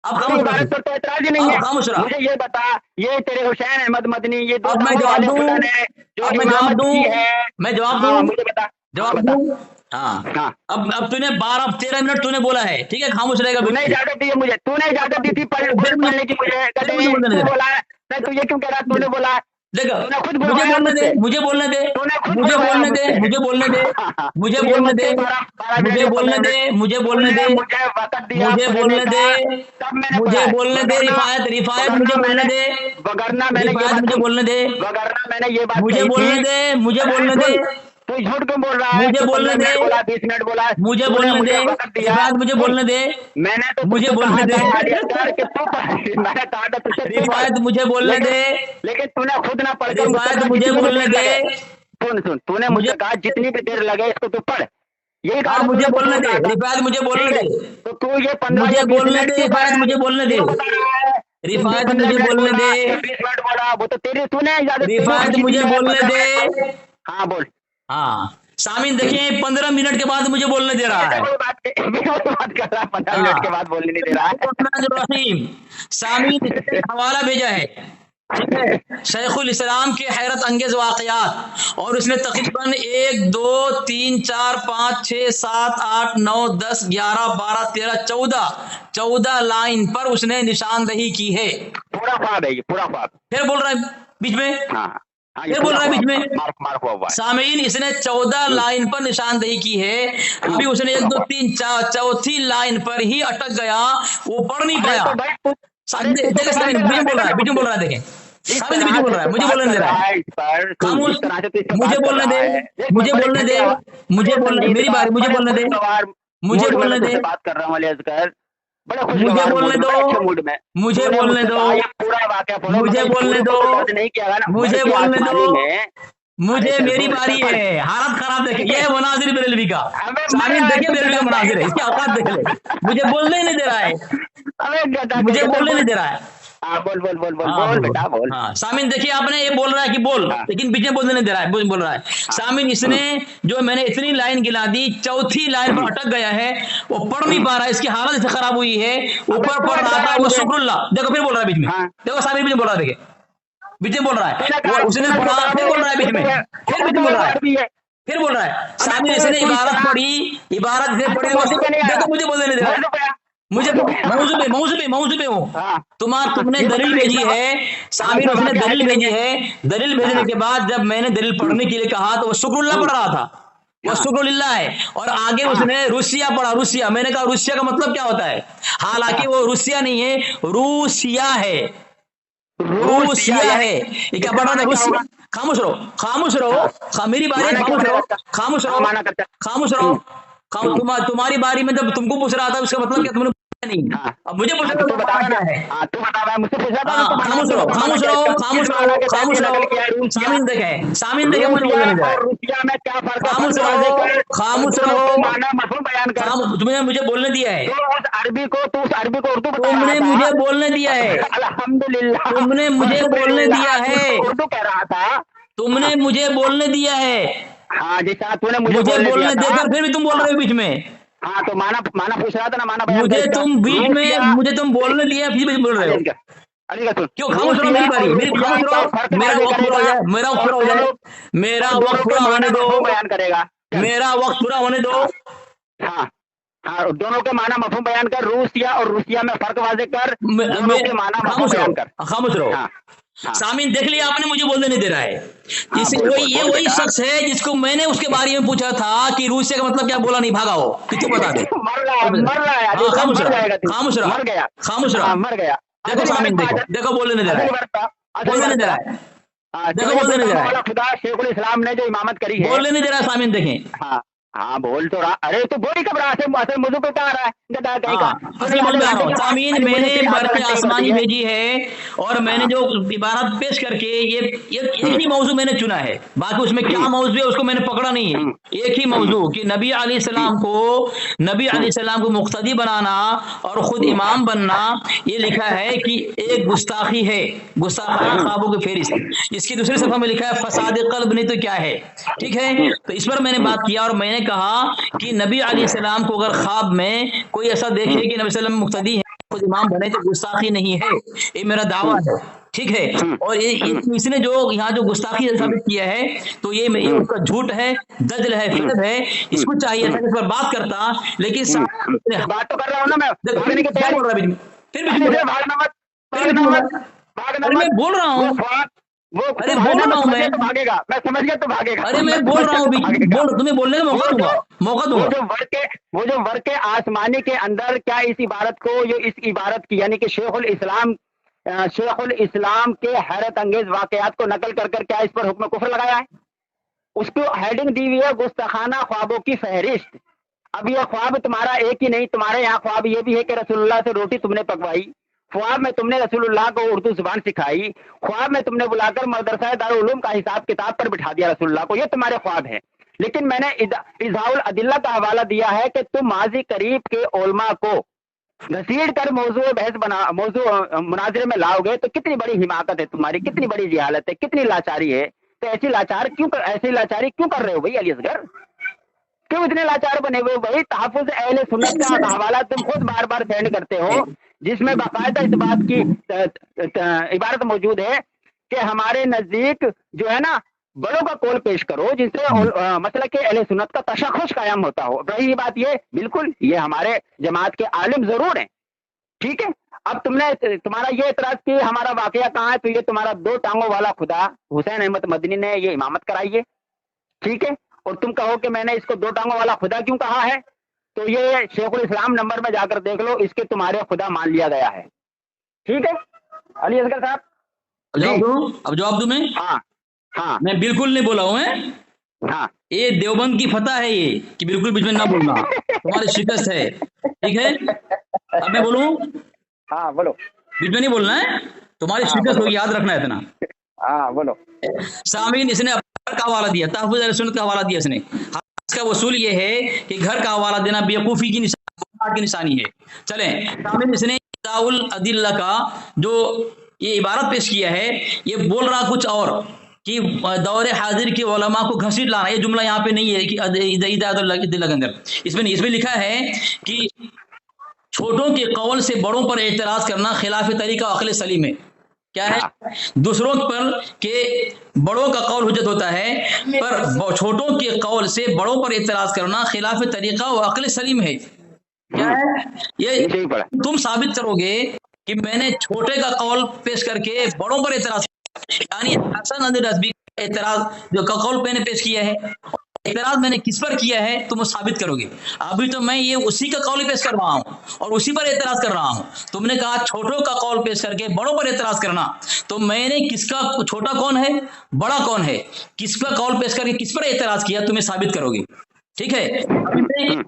अब खामोश रहा, तो एतराज ही नहीं है। खामोश रहा। मुझे ये बता, ये तेरे हुसैन अहमद मदनी, ये दो अब मैं टांगों जवाब वाले दूं, खुदा ने जो अब मैं इमामत जवाब दूं, की है, मैं जवाब हाँ, दूं, मुझे बता, जवाब बता। दूं। हाँ हाँ अब तूने 13 मिनट तूने बोला है, ठीक है, खामोश रहेगा। तूने इजाजत दी है मुझे, तूने इजाजत दी थी पढ़ने की मुझे, तू बोला है, तू ये क्यों कह रहा? तूने बोला देखो, तूने खुद मुझे बुलवाया बोलने दे, मुझसे। मुझे बोलने दे, तूने खुद मुझे बुलवाया बोलने दे, मुझसे। मुझे बोलने दे, मुझे तुझे बोलने दे, मुझसे 12 मुझे मिनट बोलने दे, मुझे बोलने दे, मुझे वक्त दिया मुझे पढ़ने बोलने का, दे, तब मैंने मुझे पढ़ा है। बोलने दे, रिफायत रिफायत मुझे बोलने दे, वगरना मैंने ये रिफायत बात मुझे बोलने दे, वगरना मैंने ये बात मुझे कही बोलने थी। दे, मुझे बोलने दे, तू झूठ क्यों बोल रहा है? मुझे तू बोलने 15 दे, मिनट बोला, 20 मिनट बोला, मुझे तूने बोलने मुझे दे, वक्त दिया। रिफायत मुझे बोलने दे, मैंने तो मुझे तुझसे बोलने कहा दे, था आलियाकार कि तू पढ़, मैंने कहा था तुझसे तू पढ़। रिफायत मुझे बोलने दे, लेकिन तूने खुद ना पढ़कर मुझसे रिफायत कहा मुझे जितनी भी बोलने देर दे, लगे। सुन तूने मुझे कहा जितनी भी देर लगे इसको तू पढ़, यही कहा हाँ था मुझे तूने, बोलने तूने दे, कहा था। रिफायत मुझे बोलने ठीक है, दे, तो तू ये 15 मुझे या 20 बोलने मिनट दे, क्यों रिफायत पढ़ा? मुझे बोलने दे, क्यों बता रहा है? रिफायत 15 मुझे मिनट बोलने बोला, दे, 20 मिनट बोला, वो तो तेरी, तूने इजाजत दी, रिफायत खुशी मुझे दी है, बोलने 15 दे। मिनट। हाँ बोल। हाँ सामीन देखिए, 15 मिनट के बाद मुझे बोलने दे रहा है। कोई बात कर रहा है, 15 मिनट के बाद बोलने नहीं दे रहा है। रहीम सामीन इसने हवाला भेजा है, ठीक है, शेखुल इस्लाम के हैरत अंगेज वाकयात, और उसने तकरीबन 1 2 3 4 5 6 7 8 9 10 11 12 13 14 लाइन पर उसने निशानदही की है। पूरा ख्वाब है ये, पूरा ख्वाब। फिर बोल रहा है बीच में, हाँ پھر بول رہا ہے بیچ میں سامعین اس نے 14 لائن پر نشاندہی کی ہے، ابھی اس نے 1 2 3 چوتھی لائن پر ہی اٹک گیا، وہ پڑھ نہیں پایا. بیچ میں بول رہا ہے دیکھیں سامعین بیچ میں بول رہا ہے، مجھے بولنے دے رہا ہے، خاموش مجھے بولنے دے، مجھے بولنے دے، مجھے بولنے، میری باری، مجھے بولنے دے، مجھے بولنے دے، بات کر رہا ہوں علی اصغر، بڑے مجھے بولنے دو، مجھے بولنے دو، پورا واقعہ مجھے بولنے دو، نہیں کیا نا، مجھے بولنے دو، مجھے میری باری ہے. حالت خراب دیکھیں، یہ ہے مناظر بریلوی کا. سامعین دیکھیں بریلوی کا مناظر ہے، اس کی اوقات دیکھ لیں. مجھے بولنے ہی نہیں دے رہا ہے، مجھے بولنے نہیں دے رہا ہے. بول بول بول بول بول بیٹا بول. ہاں سامعین دیکھیے، آپ نے یہ بول رہا ہے کہ بول، لیکن پیچھے بولنے نہیں دے رہا ہے، بول رہا ہے. سامعین اس نے جو میں نے اتنی لائن گلا دی، چوتھی لائن پر اٹک گیا ہے، وہ پڑھ نہیں پا رہا ہے، اس کی حالت ایسے خراب ہوئی ہے، اوپر پڑھ رہا تھا وہ شکر اللہ. دیکھو پھر بول رہا ہے بیچ میں، دیکھو سامعین بیچ میں بول رہا ہے، دیکھیں بیچ میں بول رہا ہے، وہ اس نے پڑھا پھر بول رہا ہے بیچ میں، پھر بیچ میں بول رہا ہے، پھر بول رہا ہے. سامعین اس نے عبارت پڑھی، عبارت سے پڑھی، دیکھو مجھے بولنے نہیں دے رہا ہے، مجھے موضوع پہ ہوں. تم نے دلیل بھیجی ہے سامعین، اس نے دلیل بھیجی ہے. دلیل بھیجنے کے بعد جب میں نے دلیل پڑھنے کے لیے کہا تو وہ شکر اللہ پڑھ رہا تھا، وہ شکر اللہ ہے. اور آگے اس نے روسیا پڑھا، روسیا. میں نے کہا روسیا کا مطلب کیا ہوتا ہے؟ حالانکہ وہ روسیا نہیں ہے، روسیا ہے، روسیا ہے. یہ کیا پڑھ رہا تھا؟ روسیا. خاموش رہو، خاموش رہو، میری باری ہے، خاموش رہو، خاموش رہو، خاموش رہو. تمہاری باری میں جب تم کو پوچھ رہا تھا اس کا مطلب کیا تم نے نہیں. اب مجھے پوچھ رہا کیا ہے؟ خاموش رہو، خاموش رہو، خاموش رہو، خاموش رہو. سامعین دیکھیں، سامعین دیکھیں، مجھے بولنے دے رہا ہے. خاموش رہو، خاموش رہو. تم نے مجھے بولنے دیا ہے، عربی کو تو عربی کو اردو تم نے مجھے بولنے دیا ہے، الحمدللہ تم نے مجھے بولنے دیا ہے، اردو کہہ رہا تھا، تم نے مجھے بولنے دیا ہے. ہاں جی صاحب، تو نے مجھے بولنے دے کر پھر بھی تم بول رہے ہو بیچ میں. ہاں تو مانا پوچھ رہا تھا نا، مانا مجھے تم بیچ میں، مجھے تم بولنے دیا پھر بھی بول رہے ہو. کیوں؟ خاموش رہو، میری باری، میری خاموش رہو، میرا وقت پورا ہو جائے، میرا وقت پورا ہو جائے، میرا وقت پورا ہونے دو، بیان کرے گا، میرا وقت پورا ہونے دو. ہاں ہاں، دونوں کے معنی مفہوم بیان کر، روسیا اور روسیا میں فرق واضح کر، دونوں کے معنی مفہوم بیان کر. خاموش رہو. سامعین دیکھ لیا آپ نے، مجھے بولنے نہیں دے رہا ہے. یہ وہی شخص ہے جس کو میں نے اس کے بارے میں پوچھا تھا کہ روسیا کا مطلب کیا، بولا نہیں، بھاگا ہو کہ تو بتا دے. خاموش رہو، خاموش رہو، مر گیا، خاموش رہو. مر گیا. دیکھو سامعین، دیکھو بولنے نہیں دے رہا ہے، بولنے نہیں دے رہا ہے، دیکھو بولنے نہیں دے رہا ہے. خدا شیخ الاسلام نے جو امامت کری ہے، بولنے نہیں دے رہا ہے. سامعین دیکھیں، ہاں بول تو رہا. ارے تو بولی کب رہا ہے، اصل موضوع پہ کہاں رہا ہے؟ سامعین میں نے برق آسمانی بھیجی ہے، اور میں نے جو عبارت پیش کر کے یہ ایک ہی موضوع میں نے چنا ہے، باقی اس میں کیا موضوع ہے اس کو میں نے پکڑا نہیں ہے. ایک ہی موضوع کہ نبی علیہ السلام کو مقتدی بنانا اور خود امام بننا. یہ لکھا ہے کہ ایک گستاخی ہے، گستاخانہ خوابوں کی فہرست. اس کی دوسری صفحہ میں لکھا ہے فساد قلب نہیں تو کیا ہے. ٹھیک ہے، تو اس پر میں نے بات کیا اور میں نے کہا کہ نبی علیہ السلام کو اگر خواب میں کوئی ایسا دیکھے کہ نبی صلی اللہ علیہ وسلم مقتدی ہے، خود امام بنے، تو گستاخی نہیں ہے. یہ میرا دعویٰ ہے. ٹھیک ہے، اور اس نے جو یہاں جو گستاخی ثابت کیا ہے تو یہ اس کا جھوٹ ہے، دجل ہے، فریب ہے. اس کو چاہیے تھا اس پر بات کرتا، لیکن بات تو کر رہا ہوں نا میں، پھر بول رہا ہے، پھر میں بول رہا ہوں، ارے بول رہا ہوں میں، بھاگے گا، میں سمجھ گیا تو بھاگے گا. ارے میں بول رہا ہوں، تمہیں بولنے کا موقع دوں گا. وہ جو ورق آسمانی کے اندر کیا اس عبارت کو، اس عبارت کی یعنی کہ شیخ الاسلام کے حیرت انگیز واقعات کو نقل کر کر کیا اس پر حکم کفر لگایا ہے؟ اس کو ہیڈنگ دی ہوئی ہے گستاخانہ خوابوں کی فہرست. اب یہ خواب تمہارا ایک ہی نہیں، تمہارے یہاں خواب یہ بھی ہے کہ رسول اللہ سے روٹی تم نے پکوائی، خواب میں تم نے رسول اللہ کو اردو زبان سکھائی، خواب میں تم نے بلا کر مدرسہ دارالعلوم کا حساب کتاب پر بٹھا دیا رسول اللہ کو. یہ تمہارے خواب ہیں. لیکن میں نے اضاء الادلہ کا حوالہ دیا ہے کہ تم ماضی قریب کے علماء کو گھسیڑ کر موضوع بحث موضوع مناظرے میں لاؤ گے تو کتنی بڑی حماقت ہے تمہاری، کتنی بڑی جہالت ہے، کتنی لاچاری ہے. تو ایسی لاچاری کیوں کر رہے ہو بھائی علی اصغر؟ کیوں اتنے لاچار بنے ہوئے بھائی؟ تحفظ اہل سنت کا حوالہ تم خود بار بار سینڈ کرتے ہو، جس میں باقاعدہ اس بات کی عبارت موجود ہے کہ ہمارے نزدیک جو ہے نا بڑوں کا قول پیش کرو جن سے مسلک اہل سنت کا تشخص قائم ہوتا ہو. رہی بات یہ، بالکل یہ ہمارے جماعت کے عالم ضرور ہیں، ٹھیک ہے، اب تم نے تمہارا یہ اعتراض کہ ہمارا واقعہ کہاں ہے، تو یہ تمہارا 2 ٹانگوں والا خدا حسین احمد مدنی نے یہ امامت کرائی ہے، ٹھیک ہے، اور تم کہو کہ میں نے اس کو 2 ٹانگوں والا خدا کیوں کہا ہے، تو یہ شیخ الاسلام نمبر میں جا کر دیکھ لو، اس کے تمہارے خدا مان لیا گیا ہے، ٹھیک ہے علی اصغر صاحب؟ اب جواب دوں میں؟ ہاں ہاں میں بالکل نہیں بولا ہوں، ہاں یہ دیوبند کی فتح ہے یہ کہ بالکل بیچ میں نہ بولنا، تمہاری شکست ہے، ٹھیک ہے؟ اب میں بولوں؟ ہاں بولو، بیچ میں نہیں بولنا ہے، تمہاری شکست ہوگی، یاد رکھنا ہے اتنا۔ ہاں بولو۔ سامعین، اس نے گھر کا حوالہ دیا، تحفظ اہل سنت کا حوالہ دیا اس نے۔ اس کا وصول یہ ہے کہ گھر کا حوالہ دینا بیوقوفی کی نشانی ہے۔ چلیں سامعین، اس نے داول الادلہ کا جو یہ عبارت پیش کیا ہے، یہ بول رہا کچھ اور کہ دور حاضر کے علماء کو گھسیٹ لانا، یہ جملہ یہاں پہ نہیں ہے کہ الادلہ کے اندر، اس میں لکھا ہے کہ چھوٹوں کے قول سے بڑوں پر اعتراض کرنا خلاف طریقہ و عقل سلیم ہے۔ کیا ہے؟ دوسروں پر کہ بڑوں کا قول حجت ہوتا ہے، پر چھوٹوں کے قول سے بڑوں پر اعتراض کرنا خلاف طریقہ و عقل سلیم ہے۔ کیا ہے یہ؟ تم ثابت کرو گے کہ میں نے چھوٹے کا قول پیش کر کے بڑوں پر اعتراض، یعنی حسن علی رضوی کا اعتراض جو کا قول میں نے پیش کیا ہے، اعتراض میں نے کس پر کیا ہے تم وہ ثابت کرو گے۔ ابھی تو میں یہ اسی کا قول پیش کر رہا ہوں اور اسی پر اعتراض کر رہا ہوں۔ تم نے کہا چھوٹوں کا قول پیش کر کے بڑوں پر اعتراض کرنا، تو میں نے کس کا، چھوٹا کون ہے بڑا کون ہے، کس کا قول پیش کر کے کس پر اعتراض کیا تمہیں ثابت کرو گے، ٹھیک ہے؟ ابھی میں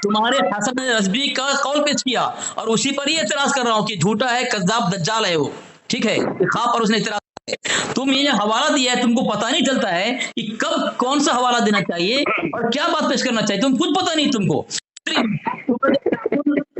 تمہارے حسن رضوی کا قول پیش کیا اور اسی پر ہی اعتراض کر رہا ہوں کہ جھوٹا ہے، کذاب دجال ہے وہ، ٹھیک ہے؟ خواب پر اس نے اعتراض، تم یہ حوالہ دیا ہے، تم کو پتہ نہیں چلتا ہے کہ کب کون سا حوالہ دینا چاہیے اور کیا بات پیش کرنا چاہیے، تم خود پتہ نہیں تم کو۔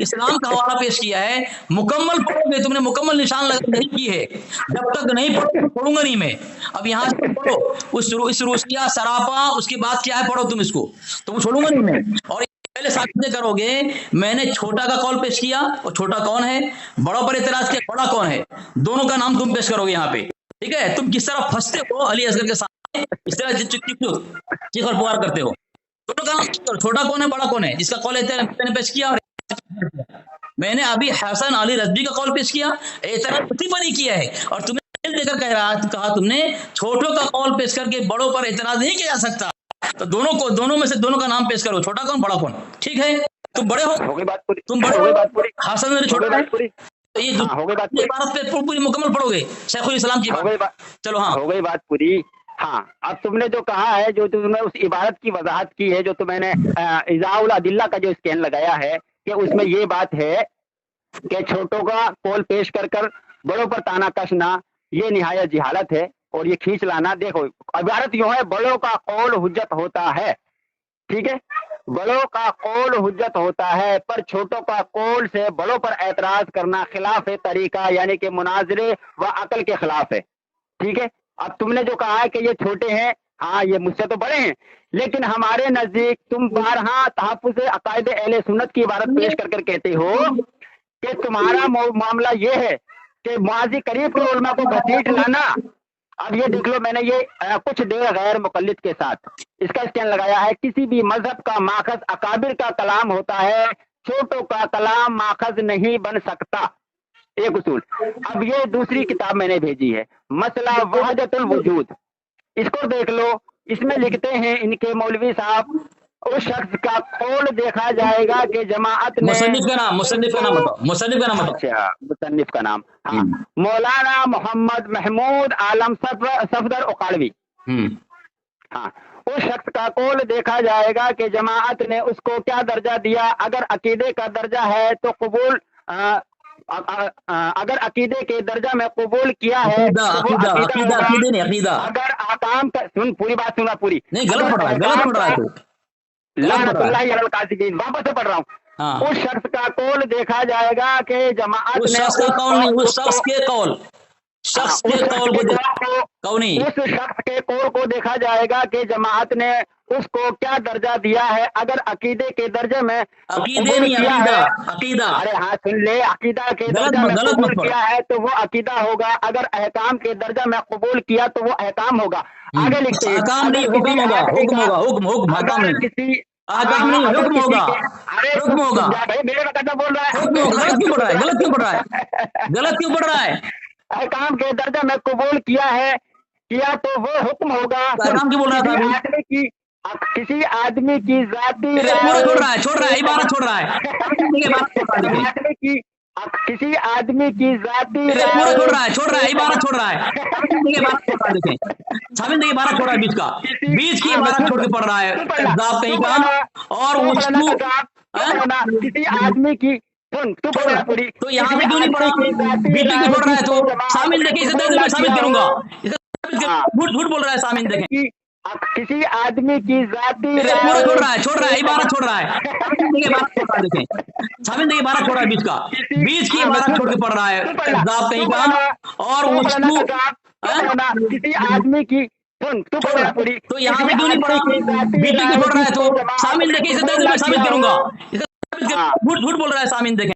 اسلام کا حوالہ پیش کیا ہے، مکمل پڑھو گے، تم نے مکمل نشان نہیں کی ہے، جب تک نہیں پڑھو پڑھوں گا نہیں میں۔ اب یہاں سے پڑھو اس روسیہ سراپا، اس کے بعد کیا ہے پڑھو تم اس کو، تم چھوڑوں گا نہیں میں۔ اور پہلے ثابت کرو گے میں نے چھوٹا کا قول پیش کیا اور چھوٹا کون ہے، بڑوں پر اعتراض کیا بڑا کون ہے، دونوں کا نام تم پیش کرو گے یہاں پہ، ٹھیک ہے؟ تم کس طرح پھنستے ہو علی اصغر کے سامنے، اس طرح چیخ اور پکار کرتے ہو، دونوں کا نام، چھوٹا کون ہے بڑا کون ہے، جس کا قول میں نے پیش کیا اور میں نے ابھی حسن علی رضوی کا قول پیش کیا، اعتراض اسی پر ہی کیا ہے، اور تم نے دے کر کہا تم نے چھوٹوں کا قول پیش کر کے بڑوں پر اعتراض نہیں کیا جا سکتا، تو دونوں میں سے دونوں کا نام پیش کرو، چھوٹا کون بڑا کون، ٹھیک ہے؟ تم بڑے ہو، تم بڑے ہو، حسن علی چھوٹا ہے، تو یہ عبارت پہ پوری مکمل پڑھو گے شیخ الاسلام کی بات۔ چلو ہاں ہو گئی بات پوری۔ ہاں اب تم نے جو کہا ہے، جو تم نے اس عبارت کی وضاحت کی ہے، جو تم نے اضاء الادلہ کا جو اسکین لگایا ہے، کہ اس میں یہ بات ہے کہ چھوٹوں کا قول پیش کر کر بڑوں پر تانا کسنا یہ نہایت جہالت ہے اور یہ کھینچ لانا۔ دیکھو عبارت یوں ہے، بڑوں کا قول حجت ہوتا ہے، ٹھیک ہے، بڑوں کا قول حجت ہوتا ہے، پر چھوٹوں کا قول سے بڑوں پر اعتراض کرنا خلاف طریقہ، یعنی کہ مناظرے و عقل کے خلاف ہے، ٹھیک ہے۔ اب تم نے جو کہا ہے کہ یہ چھوٹے ہیں، ہاں یہ مجھ سے تو بڑے ہیں، لیکن ہمارے نزدیک تم بارہا تحفظ عقائد اہل سنت کی عبارت پیش کر کہتے ہو کہ تمہارا معاملہ یہ ہے کہ ماضی قریب کے علماء کو گھسیٹ لانا۔ اب یہ دیکھ لو، میں نے یہ کچھ دیر غیر مقلد کے ساتھ اس کا اسکین لگایا ہے، کسی بھی مذہب کا ماخذ اکابر کا کلام ہوتا ہے، چھوٹوں کا کلام ماخذ نہیں بن سکتا، ایک اصول۔ اب یہ دوسری کتاب میں نے بھیجی ہے، مسئلہ وحدت الوجود، اس کو دیکھ لو، اس میں لکھتے ہیں ان کے مولوی صاحب، اس شخص کا قول دیکھا جائے گا کہ جماعت نے مصنف کا نام بتاؤ۔ اچھا مصنف کا نام، ہاں مولانا محمد محمود عالم صفدر اقاڑوی، ہاں اس شخص کا قول دیکھا جائے گا کہ جماعت نے اس کو کیا درجہ دیا، اگر عقیدے کا درجہ ہے تو قبول، اگر عقیدے کے درجہ میں قبول کیا ہے، اگر احکام کا، سن پوری بات، سنا پوری، نہیں غلط پڑھ رہا ہے لعنت اللہ علی القاذبین، واپس سے پڑھ رہا ہوں۔ اس شخص کا قول دیکھا جائے گا کہ جماعت نے، اس شخص کے قول کو دیکھا جائے گا کہ جماعت نے اس کو کیا درجہ دیا ہے، اگر عقیدے کے درجے میں عقیدہ، ارے ہاں سن لے، عقیدہ کے درجہ میں قبول کیا ہے تو وہ عقیدہ ہوگا، اگر احکام کے درجہ میں قبول کیا تو وہ احکام ہوگا۔ آگے لکھتے ہیں، आगाम नहीं, हुक्म होगा, अरे हुक्म होगा, भाई मेरे मुकदमा बोल रहा है, हुक्म होगा। गलत क्यों पढ़ रहा है, गलत क्यों पढ़ रहा है, गलत क्यों पढ़ रहा है? काम के दर्जा में कबूल किया तो वो हुक्म होगा। काम क्यों बोल रहा था? किसी आदमी की जाती पूरा छोड़ रहा है, इबारत छोड़ रहा है, किसी आदमी की जाती पूरा छोड़ रहा है, इबारत छोड़ रहा है, देखें शामिल देखिए, इबारत छोड़ रहा है बीच की इबारत छोड़ के पढ़ रहा है कज़्ज़ाब कहीं का। और उसको किसी आदमी की तो यहाँ पे क्यों नहीं पढ़ा, बीच में पढ़ रहा है? तो शामिल देखें, इसे दर्ज में शामिल करूंगा, झूठ बोल रहा है, शामिल देखें किसी आदमी की जाती पूरा छोड़ रहा है, इबारत छोड़ रहा है, देखें शामिल देखिए, इबारत छोड़ रहा है बीच की इबारत छोड़ के पढ़ रहा है कज़्ज़ाब कहीं का। और उसको किसी आदमी की तो यहाँ पे क्यों नहीं पढ़ा, बीच में पढ़ रहा है? तो शामिल देखें, इसे दर्ज में शामिल करूंगा, झूठ बोल रहा है, शामिल देखें।